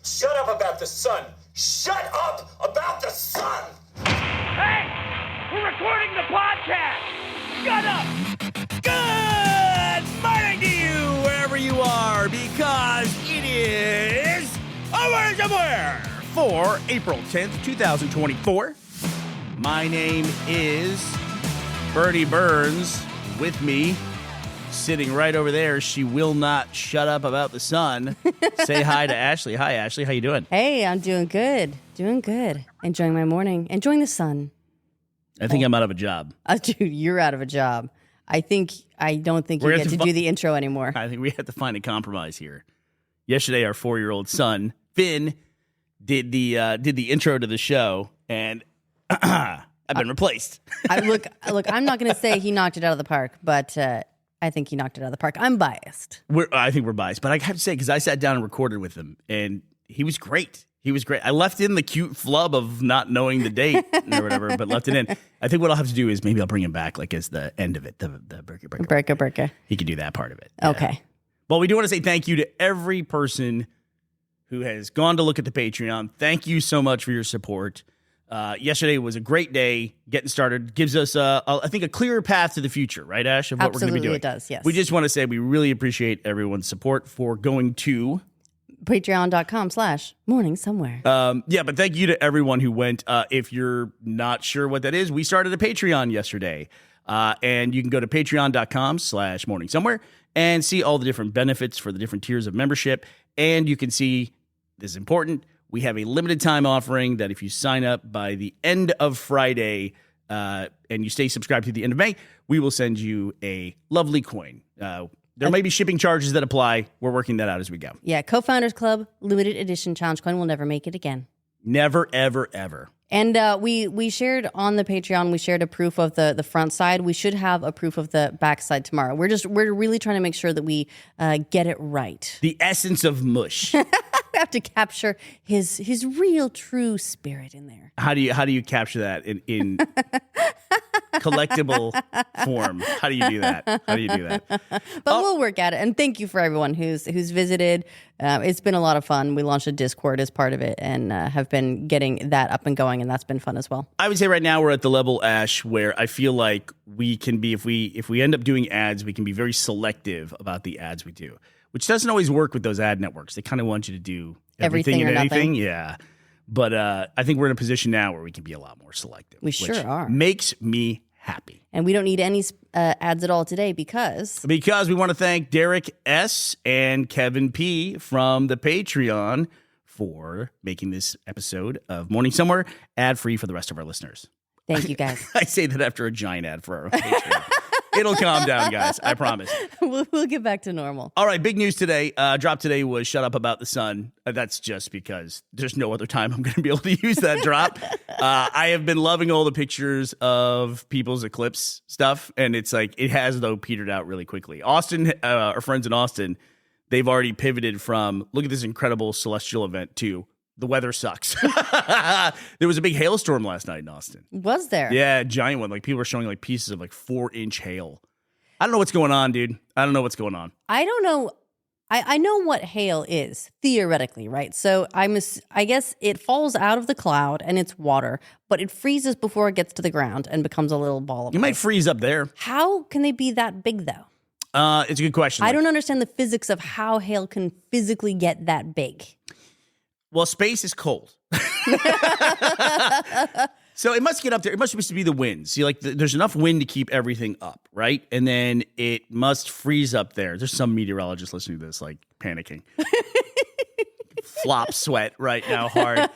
Shut up about the sun. Shut up about the sun. Hey, we're recording the podcast. Shut up. Good morning to you, wherever you are, because it is Over Somewhere for April 10th, 2024. My name is Bernie Burns. With me, sitting right over there, she will not shut up about the sun. Say hi to Ashley. Hi, Ashley. How you doing? Hey, I'm doing good. Doing good. Enjoying my morning. Enjoying the sun. I think I'm out of a job. Dude, you're out of a job. I don't think you get to do the intro anymore. I think we have to find a compromise here. Yesterday, our 4-year-old son, Finn, did the intro to the show, and I've been replaced. Look, I'm not going to say he knocked it out of the park, but I think he knocked it out of the park. I'm biased. I think we're biased, but I have to say, because I sat down and recorded with him, and he was great. He was great. I left in the cute flub of not knowing the date or whatever, but left it in. I think what I'll have to do is maybe I'll bring him back like as the end of it, the breaker. He can do that part of it. Yeah. Okay. Well, we do want to say thank you to every person who has gone to look at the Patreon. Thank you so much for your support. Yesterday was a great day getting started. Gives us, I think, a clearer path to the future, right, Ash, of what Absolutely, we're going to be doing. it does, yes. We just want to say we really appreciate everyone's support for going to Patreon.com/morning somewhere. Yeah, but thank you to everyone who went. If you're not sure what that is, we started a Patreon yesterday. And you can go to patreon.com/morning somewhere and see all the different benefits for the different tiers of membership. And you can see, this is important, we have a limited time offering that if you sign up by the end of Friday and you stay subscribed to the end of May, we will send you a lovely coin. There may be shipping charges that apply. We're working that out as we go. Yeah, Co-Founders Club, limited edition challenge coin will never make it again. Never, ever, ever. And we shared on the Patreon, we shared a proof of the front side. We should have a proof of the back side tomorrow. We're really trying to make sure that we get it right. The essence of mush. We have to capture his real true spirit in there. How do you capture that in collectible form? How do you do that? But we'll work at it. And thank you for everyone who's visited. It's been a lot of fun. We launched a Discord as part of it and have been getting that up and going, and that's been fun as well. I would say right now we're at the level, Ash, where I feel like we can be, if we end up doing ads, we can be very selective about the ads we do, which doesn't always work with those ad networks. They kind of want you to do everything and anything. Yeah. But I think we're in a position now where we can be a lot more selective. We sure are. Makes me happy. And we don't need any ads at all today because we want to thank Derek S. and Kevin P. from the Patreon for making this episode of Morning Somewhere ad-free for the rest of our listeners. Thank you, guys. I say that after a giant ad for our Patreon. It'll calm down, guys. I promise. We'll get back to normal. All right, big news today. Drop today was Shut Up About the Sun. That's just because there's no other time I'm going to be able to use that drop. I have been loving all the pictures of people's eclipse stuff, and it's like it has, though, petered out really quickly. Austin, our friends in Austin, they've already pivoted from, look at this incredible celestial event, to the weather sucks. There was a big hailstorm last night in Austin. Was there? Yeah, a giant one. Like people were showing like pieces of like 4-inch hail. I don't know what's going on, dude. I don't know what's going on. I don't know. I know what hail is theoretically, right? So I guess it falls out of the cloud and it's water, but it freezes before it gets to the ground and becomes a little ball of It ice. might freeze up there. How can they be that big though? It's a good question. I don't understand the physics of how hail can physically get that big. Well, space is cold. So it must get up there. It must supposed to be the wind. See, like there's enough wind to keep everything up, right? And then it must freeze up there. There's some meteorologist listening to this, like panicking. Flop sweat right now hard.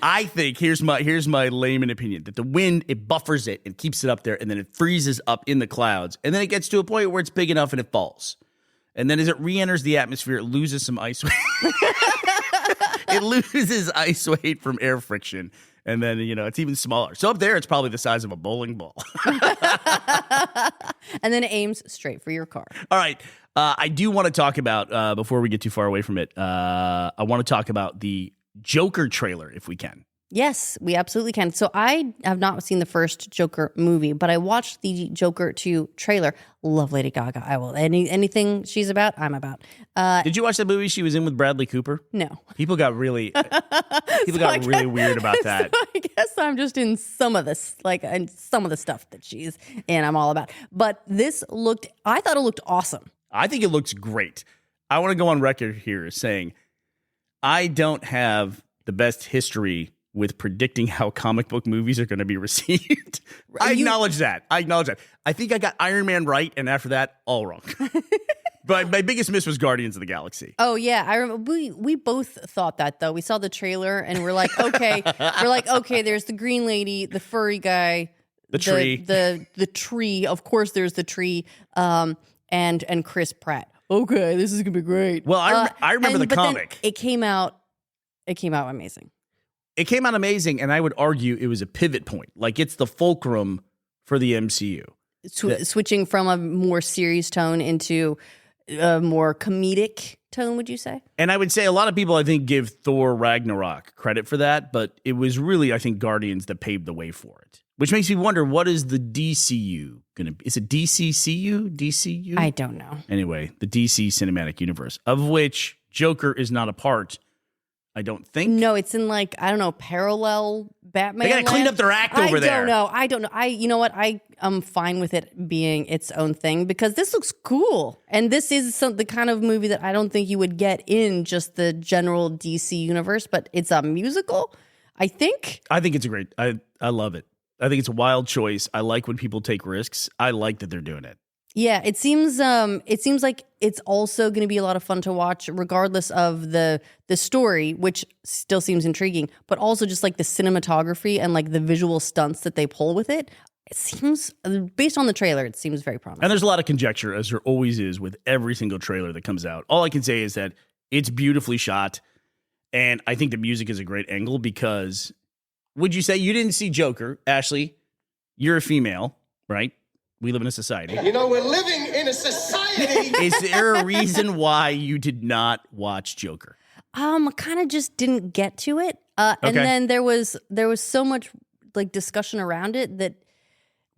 I think here's my layman opinion that the wind, it buffers it and keeps it up there, and then it freezes up in the clouds, and then it gets to a point where it's big enough and it falls. And then as it re-enters the atmosphere, it loses some ice weight. It loses ice weight from air friction. And then, it's even smaller. So up there, it's probably the size of a bowling ball. And then it aims straight for your car. All right. I do want to talk about, before we get too far away from it, I want to talk about the Joker trailer, if we can. Yes, we absolutely can. So I have not seen the first Joker movie, but I watched the Joker 2 trailer. Love Lady Gaga. I will. Anything she's about, I'm about. Did you watch the movie she was in with Bradley Cooper? No. People got really really weird about that. So I guess I'm just in some of this, and some of the stuff that she's in, I'm all about. But I thought it looked awesome. I think it looks great. I want to go on record here saying I don't have the best history with predicting how comic book movies are going to be received. I acknowledge that. I think I got Iron Man right, and after that, all wrong. But my biggest miss was Guardians of the Galaxy. Oh, yeah. I remember we both thought that, though. We saw the trailer, and we're like, okay. There's the green lady, the furry guy. The tree. The tree. Of course, there's the tree. And Chris Pratt. Okay, this is going to be great. Well, I remember the comic. It came out amazing. It came out amazing, and I would argue it was a pivot point. Like, it's the fulcrum for the MCU. Switching from a more serious tone into a more comedic tone, would you say? And I would say a lot of people, I think, give Thor Ragnarok credit for that, but it was really, I think, Guardians that paved the way for it. Which makes me wonder, what is the DCU going to be? Is it DCCU? DCU? I don't know. Anyway, the DC Cinematic Universe, of which Joker is not a part, I don't think. No, it's in parallel Batman. They got to clean up their act over there. I don't know. You know what? I am fine with it being its own thing because this looks cool. And this is the kind of movie that I don't think you would get in just the general DC universe, but it's a musical, I think. I think it's a great, I love it. I think it's a wild choice. I like when people take risks. I like that they're doing it. Yeah, it seems like it's also going to be a lot of fun to watch, regardless of the story, which still seems intriguing, but also just like the cinematography and like the visual stunts that they pull with it. It seems, based on the trailer, it seems very promising. And there's a lot of conjecture, as there always is with every single trailer that comes out. All I can say is that it's beautifully shot, and I think the music is a great angle because, would you say you didn't see Joker, Ashley? You're a female, right? We live in a society. You know, we're living in a society. Is there a reason why you did not watch Joker? Kind of just didn't get to it. And then there was so much like discussion around it that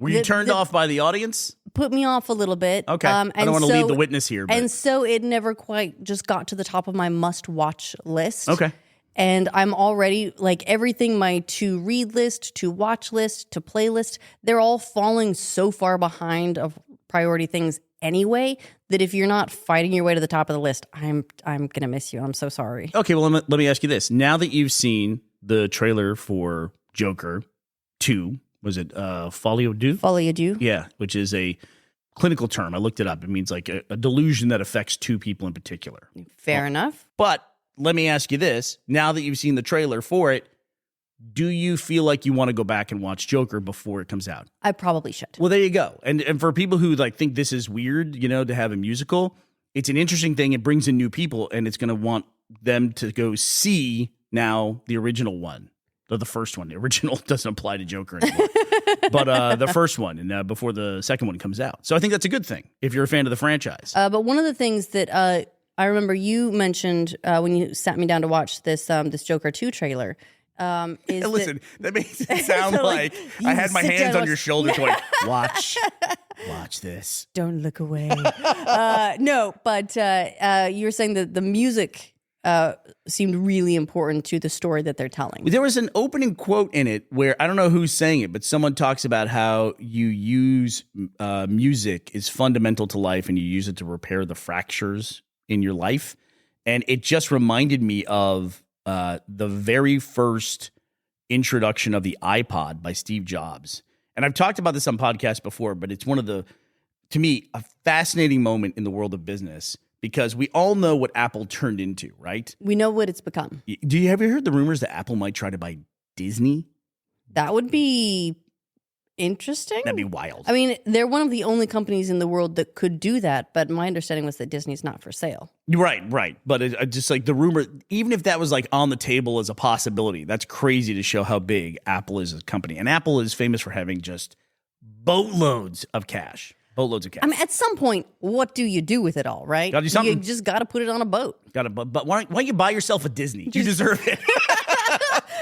were you turned off by the audience? Put me off a little bit. Okay. I don't want to lead the witness here. But. And so it never quite just got to the top of my must-watch list. Okay. And I'm already, like, everything, my to-read list, to-watch list, to playlist, they're all falling so far behind of priority things anyway that if you're not fighting your way to the top of the list, I'm going to miss you. I'm so sorry. Okay, well, let me ask you this. Now that you've seen the trailer for Joker 2, was it Folie à Deux? Folie à Deux. Yeah, which is a clinical term. I looked it up. It means like a delusion that affects two people in particular. Fair enough. But let me ask you this. Now that you've seen the trailer for it, do you feel like you want to go back and watch Joker before it comes out? I probably should. Well, there you go. And for people who like think this is weird, to have a musical, it's an interesting thing. It brings in new people, and it's going to want them to go see now the original one. Or the first one. The original doesn't apply to Joker anymore. But the first one, and before the second one comes out. So I think that's a good thing if you're a fan of the franchise. But one of the things that I remember you mentioned when you sat me down to watch this Joker 2 trailer is listen, that makes it sound so like I had my hands on your shoulders going, watch this. Don't look away. No, but you were saying that the music seemed really important to the story that they're telling. There was an opening quote in it where, I don't know who's saying it, but someone talks about how you use music is fundamental to life and you use it to repair the fractures in your life. And it just reminded me of the very first introduction of the iPod by Steve Jobs. And I've talked about this on podcasts before, but it's one of to me, a fascinating moment in the world of business because we all know what Apple turned into, right? We know what it's become. Have you heard the rumors that Apple might try to buy Disney? That would be interesting. That'd be wild. I mean, they're one of the only companies in the world that could do that, but my understanding was that Disney's not for sale. Right. But it just like the rumor, even if that was like on the table as a possibility, that's crazy to show how big Apple is as a company. And Apple is famous for having just boatloads of cash. I mean, at some point, what do you do with it all, right? Gotta do something. You just got to put it on a boat. But why don't you buy yourself a Disney? You deserve it.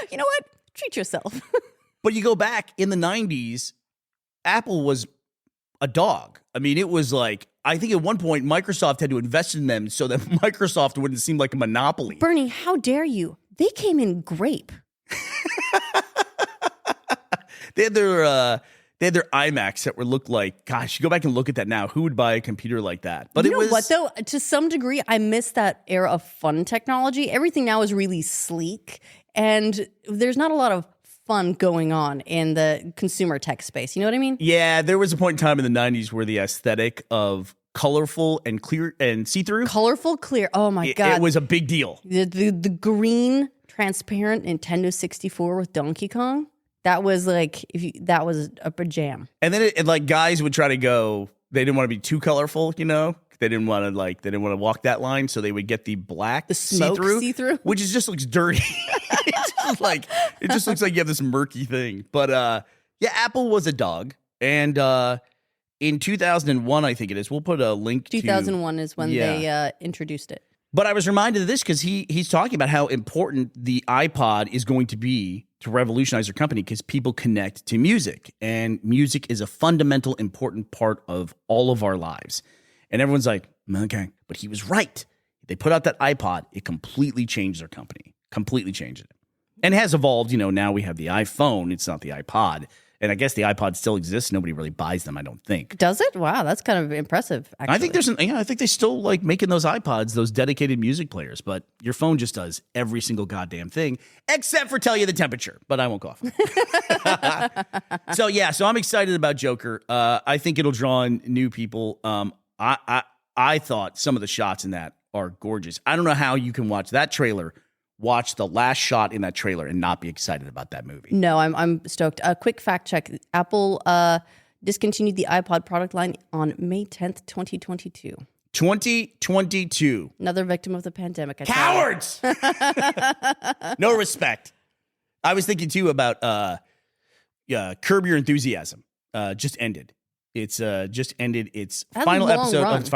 You know what? treat yourself. But you go back in the 90s, Apple was a dog. I mean, it was like, I think at one point Microsoft had to invest in them so that Microsoft wouldn't seem like a monopoly. Bernie, how dare you? They came in grape. They had their iMacs that looked like, gosh, you go back and look at that now. Who would buy a computer like that? But you know what, though? To some degree, I miss that era of fun technology. Everything now is really sleek, and there's not a lot of fun going on in the consumer tech space. You know what I mean? Yeah, there was a point in time in the 90s where the aesthetic of colorful and clear and see-through. Colorful, clear. Oh, my God. It was a big deal. The green, transparent Nintendo 64 with Donkey Kong. That was like, that was a jam. And then like guys would try to go, they didn't want to be too colorful, you know? They didn't want to walk that line, so they would get the black smoke see-through, which just looks dirty. It just looks like you have this murky thing. But yeah, Apple was a dog, and in 2001, I think it is. We'll put a link. 2001 is when they introduced it. But I was reminded of this because he's talking about how important the iPod is going to be to revolutionize their company because people connect to music, and music is a fundamental, important part of all of our lives. And everyone's like, okay, but he was right. They put out that iPod. It completely changed their company, completely changed it. And it has evolved. You know, now we have the iPhone. It's not the iPod. And I guess the iPod still exists. Nobody really buys them, I don't think. Does it? Wow, that's kind of impressive, actually. I think I think they still like making those iPods, those dedicated music players. But your phone just does every single goddamn thing, except for tell you the temperature. But I won't go off. So I'm excited about Joker. I think it'll draw in new people. I thought some of the shots in that are gorgeous. I don't know how you can watch that trailer, watch the last shot in that trailer, and not be excited about that movie. No, I'm stoked. A quick fact check. Apple discontinued the iPod product line on May 10th, 2022. 2022. Another victim of the pandemic. Cowards! No respect. I was thinking, too, about Curb Your Enthusiasm. Just ended. It's just ended its final episode of its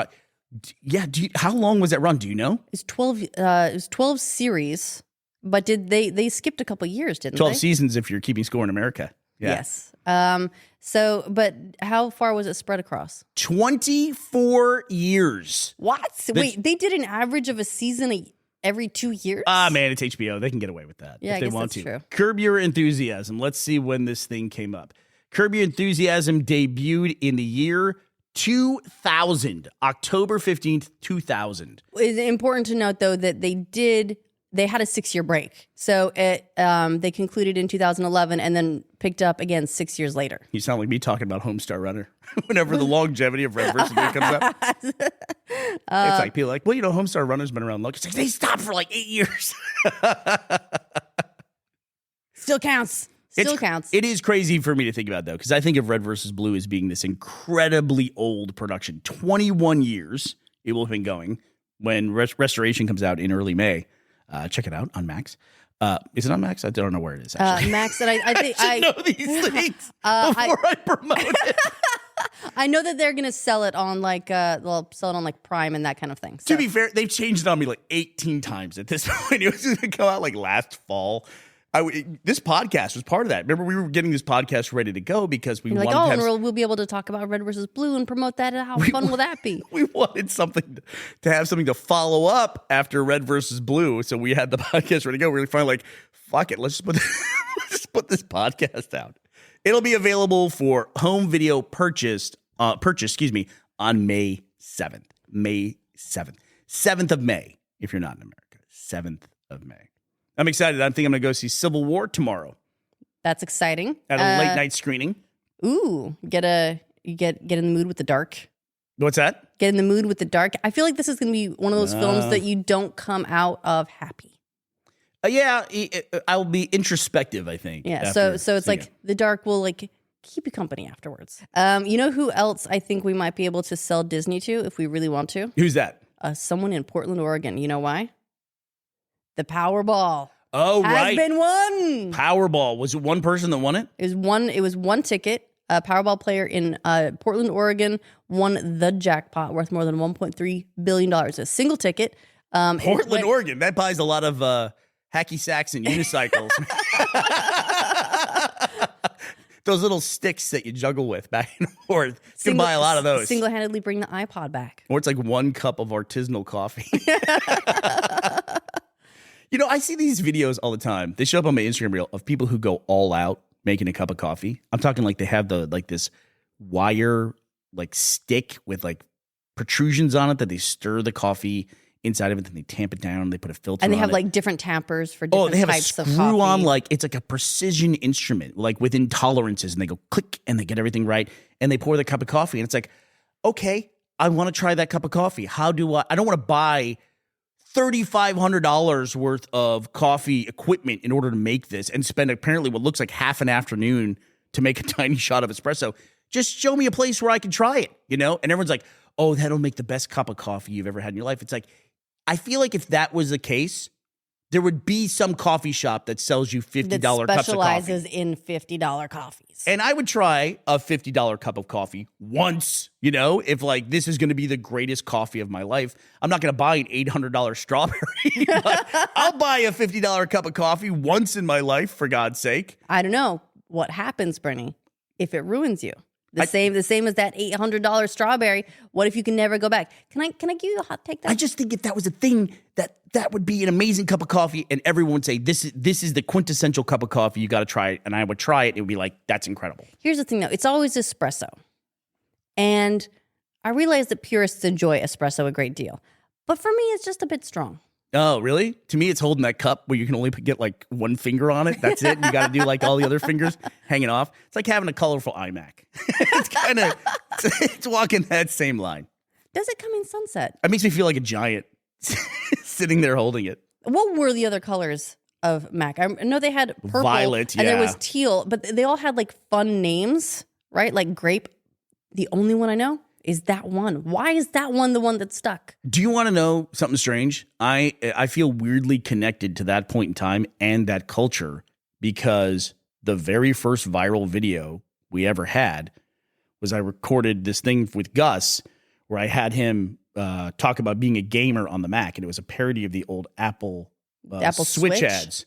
Yeah, how long was that run? Do you know? It's 12. It was 12 series, but they skipped a couple years, didn't 12 they? seasons if you're keeping score in America. Yeah. Yes. But how far was it spread across? 24 years. What? Wait, they did an average of a season every 2 years? Man, it's HBO. They can get away with that if they want to. True. Curb Your Enthusiasm. Let's see when this thing came up. Curb Your Enthusiasm debuted in the year 2000, October 15th, 2000. It's important to note, though, that they had a 6-year break. So they concluded in 2011 and then picked up again 6 years later. You sound like me talking about Homestar Runner whenever the longevity of Red vs. Blue comes up. It's like people are like, well, you know, Homestar Runner's been around long. It's like they stopped for like 8 years. Still counts. Still counts. It is crazy for me to think about, though, because I think of Red vs. Blue as being this incredibly old production. 21 years it will have been going when Restoration comes out in early May. Check it out on Max. Is it on Max? I don't know where it is, actually. Max, and I think I should know these things before I promote it. I know that they're going to sell it on they'll sell it on like Prime and that kind of thing. So. To be fair, they've changed it on me like 18 times at this point. It was going to come out like last fall. This podcast was part of that. Remember, we were getting this podcast ready to go because we wanted to have... we'll be able to talk about Red versus Blue and promote that. How fun will that be? We wanted something to have something to follow up after Red versus Blue, so we had the podcast ready to go. We were finally like, fuck it, let's just put this podcast out. It'll be available for home video purchase, on May 7th. May 7th. 7th of May, if you're not in America. 7th of May. I'm excited. I think I'm going to go see Civil War tomorrow. That's exciting. At a late night screening. Ooh, get in the mood with the dark. What's that? Get in the mood with the dark. I feel like this is going to be one of those films that you don't come out of happy. I will be introspective, I think. Yeah, so it's like the dark will like keep you company afterwards. You know who else I think we might be able to sell Disney to if we really want to? Who's that? Someone in Portland, Oregon. You know why? The Powerball. Oh, has been won. Powerball. Was it one person that won it? It was one ticket. A Powerball player in Portland, Oregon won the jackpot worth more than $1.3 billion. A single ticket. Portland, Oregon. That buys a lot of hacky sacks and unicycles. Those little sticks that you juggle with back and forth. You can buy a lot of those. Single-handedly bring the iPod back. Or it's like 1 cup of artisanal coffee. I see these videos all the time. They show up on my Instagram reel of people who go all out making a cup of coffee. I'm talking like they have this wire stick with protrusions on it that they stir the coffee inside of it, then they tamp it down, they put a filter on it. And they have different tampers for different types of coffee. They have a screw on, it's like a precision instrument, with intolerances, and they go click and they get everything right, and they pour the cup of coffee, and it's like, okay, I want to try that cup of coffee. How do I don't want to buy $3,500 worth of coffee equipment in order to make this and spend apparently what looks like half an afternoon to make a tiny shot of espresso. Just show me a place where I can try it, And everyone's like, oh, that'll make the best cup of coffee you've ever had in your life. It's like, I feel like if that was the case, there would be some coffee shop that sells you $50 cups of coffee. Specializes in $50 coffees. And I would try a $50 cup of coffee once, if this is going to be the greatest coffee of my life. I'm not going to buy an $800 strawberry, but I'll buy a $50 cup of coffee once in my life, for God's sake. I don't know what happens, Bernie, if it ruins you. The same as that $800 strawberry. What if you can never go back? Can I give you a hot take? I just think if that was a thing, that would be an amazing cup of coffee, and everyone would say this is the quintessential cup of coffee. You got to try it, and I would try it. It would be like, that's incredible. Here's the thing, though. It's always espresso, and I realize that purists enjoy espresso a great deal, but for me, it's just a bit strong. Oh, really? To me, it's holding that cup where you can only get one finger on it. That's it. You got to do all the other fingers hanging off. It's like having a colorful iMac. It's walking that same line. Does it come in sunset? It makes me feel like a giant sitting there holding it. What were the other colors of Mac? I know they had purple, violet, and there was teal, but they all had fun names, right? Like grape. The only one I know is that one. Why is that one the one that stuck? Do you want to know something strange? I feel weirdly connected to that point in time and that culture because the very first viral video we ever had was I recorded this thing with Gus where I had him talk about being a gamer on the Mac, and it was a parody of the old Apple Switch ads.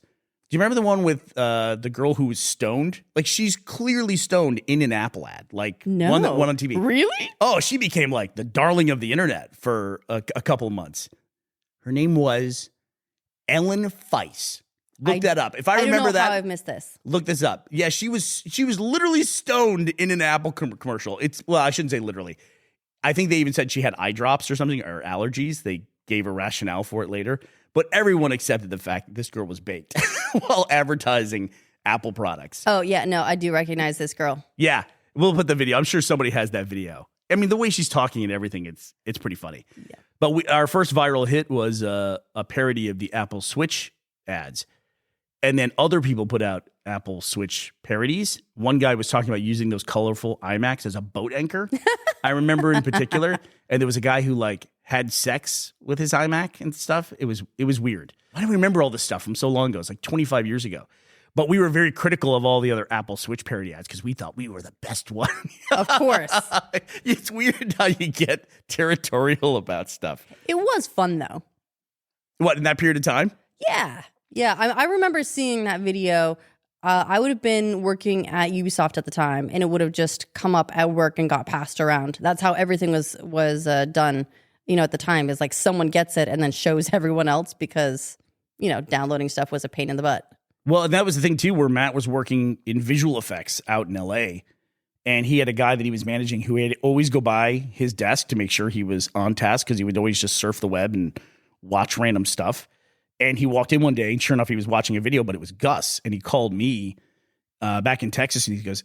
Do you remember the one with the girl who was stoned? She's clearly stoned in an Apple ad. No. One that went on TV. Really? Oh, she became the darling of the internet for a couple of months. Her name was Ellen Feiss. Look that up. If I remember don't know that, how I've missed this. Look this up. Yeah, she was literally stoned in an Apple commercial. I shouldn't say literally. I think they even said she had eye drops or something, or allergies. They gave a rationale for it later. But everyone accepted the fact that this girl was baked while advertising Apple products. Oh, yeah. No, I do recognize this girl. Yeah. We'll put the video. I'm sure somebody has that video. I mean, the way she's talking and everything, it's pretty funny. Yeah. But our first viral hit was a parody of the Apple Switch ads. And then other people put out Apple Switch parodies. One guy was talking about using those colorful iMacs as a boat anchor. I remember in particular. And there was a guy who had sex with his iMac and stuff. It was weird. I don't remember all this stuff from so long ago. It's 25 years ago. But we were very critical of all the other Apple Switch parody ads because we thought we were the best one. Of course. It's weird how you get territorial about stuff. It was fun, though. What, in that period of time? Yeah. Yeah. I remember seeing that video. I would have been working at Ubisoft at the time, and it would have just come up at work and got passed around. That's how everything was done, at the time, is someone gets it and then shows everyone else because, downloading stuff was a pain in the butt. Well, and that was the thing, too, where Matt was working in visual effects out in L.A., and he had a guy that he was managing who had always go by his desk to make sure he was on task because he would always just surf the web and watch random stuff. And he walked in one day, and sure enough, he was watching a video, but it was Gus. And he called me back in Texas, and he goes,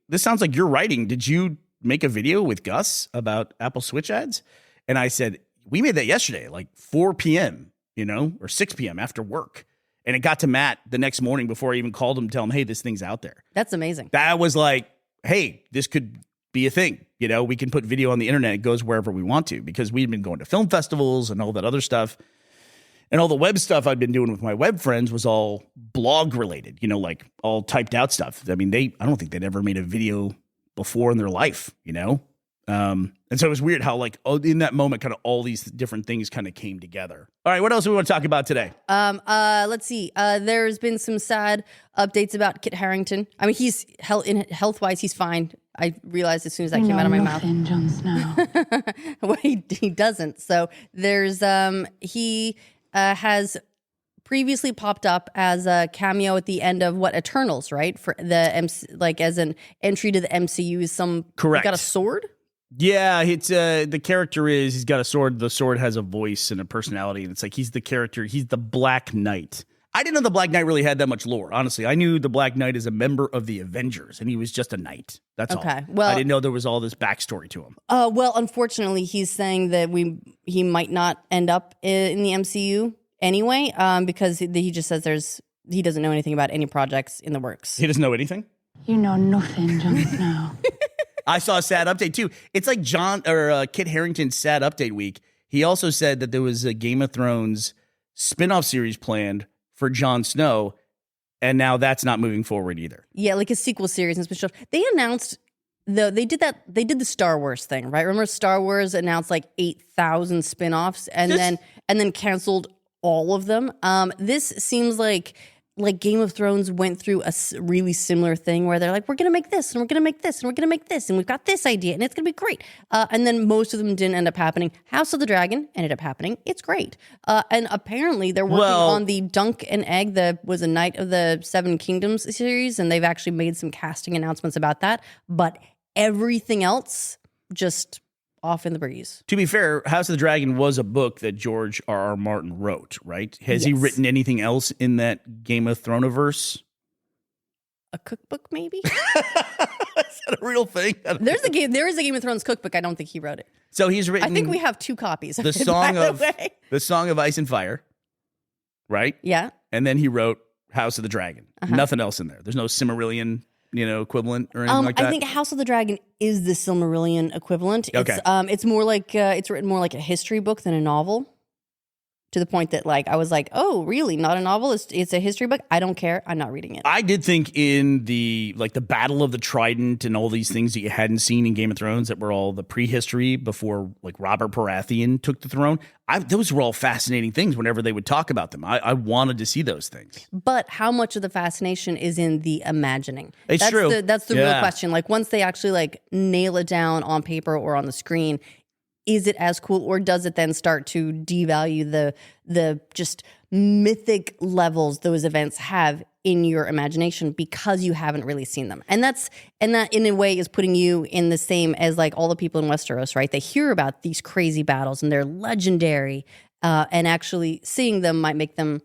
this sounds like you're writing. Did you make a video with Gus about Apple Switch ads? And I said, we made that yesterday, 4 p.m., or 6 p.m. after work. And it got to Matt the next morning before I even called him to tell him, hey, this thing's out there. That's amazing. That was hey, this could be a thing. We can put video on the internet. It goes wherever we want to because we've been going to film festivals and all that other stuff. And all the web stuff I've been doing with my web friends was all blog related, all typed out stuff. I mean, I don't think they'd ever made a video before in their life, And so it was weird how like in that moment, kind of all these different things kind of came together. All right, what else do we want to talk about today? Let's see. There's been some sad updates about Kit Harington. I mean, he's health-wise, he's fine. I realized as soon as that came out of my mouth. Jon Snow. Well, he doesn't. So there's he has previously popped up as a cameo at the end of Eternals, right? For the like as an entry to the MCU is correct. Got a sword. Yeah, it's the character he's got a sword. The sword has a voice and a personality, and it's like he's the character. He's the Black Knight. I didn't know the Black Knight really had that much lore. Honestly, I knew the Black Knight is a member of the Avengers, and he was just a knight. That's all. Well, I didn't know there was all this backstory to him. Well, unfortunately, he's saying that he might not end up in the MCU anyway, because he just says he doesn't know anything about any projects in the works. He doesn't know anything? You know nothing, Jon Snow. I saw a sad update too. It's like Kit Harington's sad update week. He also said that there was a Game of Thrones spin-off series planned for Jon Snow, and now that's not moving forward either. Yeah, like a sequel series and stuff. They announced they did the Star Wars thing, right? Remember Star Wars announced like 8,000 spin-offs and then canceled all of them. This seems like Game of Thrones went through a really similar thing where they're like, we're going to make this, and we're going to make this, and we're going to make this, and we've got this idea, and it's going to be great. And then most of them didn't end up happening. House of the Dragon ended up happening. It's great. And apparently they're working on the Dunk and Egg, was a Knight of the Seven Kingdoms series, and they've actually made some casting announcements about that. But everything else, just off in the breeze. To be fair, House of the Dragon was a book that George R.R. Martin wrote, right? Has he written anything else in that Game of Thrones-averse? A cookbook, maybe? Is that a real thing? There is a Game of Thrones cookbook. I don't think he wrote it. So he's written. I think we have 2 copies. Of the it, song by of the way. the Song of Ice and Fire, right? Yeah. And then he wrote House of the Dragon. Nothing else in there. There's no Silmarillion, equivalent or anything like that. I think House of the Dragon is the Silmarillion equivalent. Okay. It's more like it's written more like a history book than a novel. To the point that I was like, oh, really? Not a novel? It's a history book? I don't care. I'm not reading it. I did think in the Battle of the Trident and all these things that you hadn't seen in Game of Thrones that were all the prehistory before Robert Baratheon took the throne. Those were all fascinating things whenever they would talk about them. I wanted to see those things. But how much of the fascination is in the imagining? That's true. That's the real question. Once they actually nail it down on paper or on the screen, is it as cool, or does it then start to devalue the just mythic levels those events have in your imagination because you haven't really seen them? And that in a way is putting you in the same as all the people in Westeros, right? They hear about these crazy battles and they're legendary, and actually seeing them might make them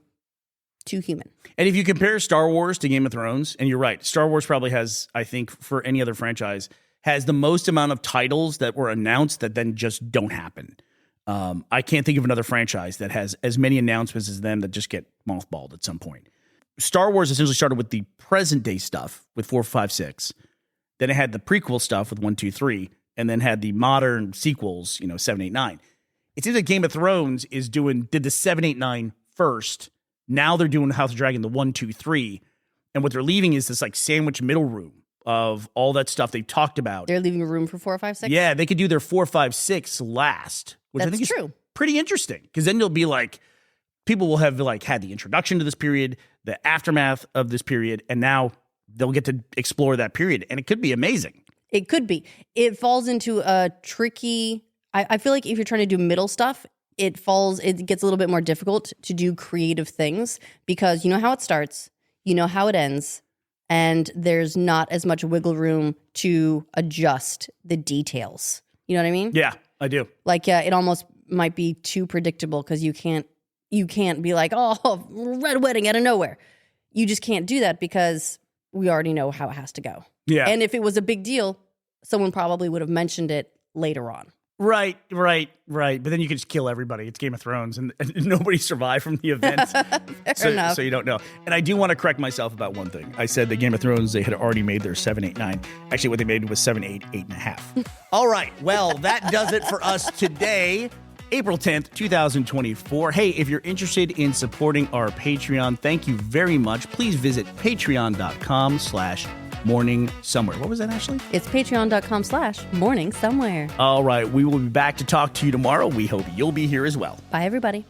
too human. And if you compare Star Wars to Game of Thrones, and you're right, Star Wars probably has, I think, for any other franchise, has the most amount of titles that were announced that then just don't happen. I can't think of another franchise that has as many announcements as them that just get mothballed at some point. Star Wars essentially started with the present day stuff with 4, 5, 6. Then it had the prequel stuff with 1, 2, 3, and then had the modern sequels, 7, 8, 9. It seems like Game of Thrones did the 7, 8, 9 first. Now they're doing House of Dragon, the 1, 2, 3. And what they're leaving is this sandwich middle room of all that stuff they talked about. They're leaving room for 4, 5, 6? Yeah, they could do their 4, 5, 6 last, which That's I think is true. Pretty interesting. Because then you'll be people will have had the introduction to this period, the aftermath of this period, and now they'll get to explore that period. And it could be amazing. It could be. It falls into a tricky, I feel like if you're trying to do middle stuff, it gets a little bit more difficult to do creative things because you know how it starts, you know how it ends, and there's not as much wiggle room to adjust the details. You know what I mean? Yeah, I do. It almost might be too predictable because you can't be like, oh, red wedding out of nowhere. You just can't do that because we already know how it has to go. Yeah. And if it was a big deal, someone probably would have mentioned it later on. Right. But then you can just kill everybody. It's Game of Thrones, and nobody survived from the event. Fair enough. So you don't know. And I do want to correct myself about one thing. I said that Game of Thrones, they had already made their 7, 8, 9. Actually, what they made was 7, 8, 8.5. All right. Well, that does it for us today. April 10th, 2024. Hey, if you're interested in supporting our Patreon, thank you very much. Please visit patreon.com/ Morning Somewhere. What was that, Ashley? It's patreon.com/morning somewhere. All right. We will be back to talk to you tomorrow. We hope you'll be here as well. Bye, everybody.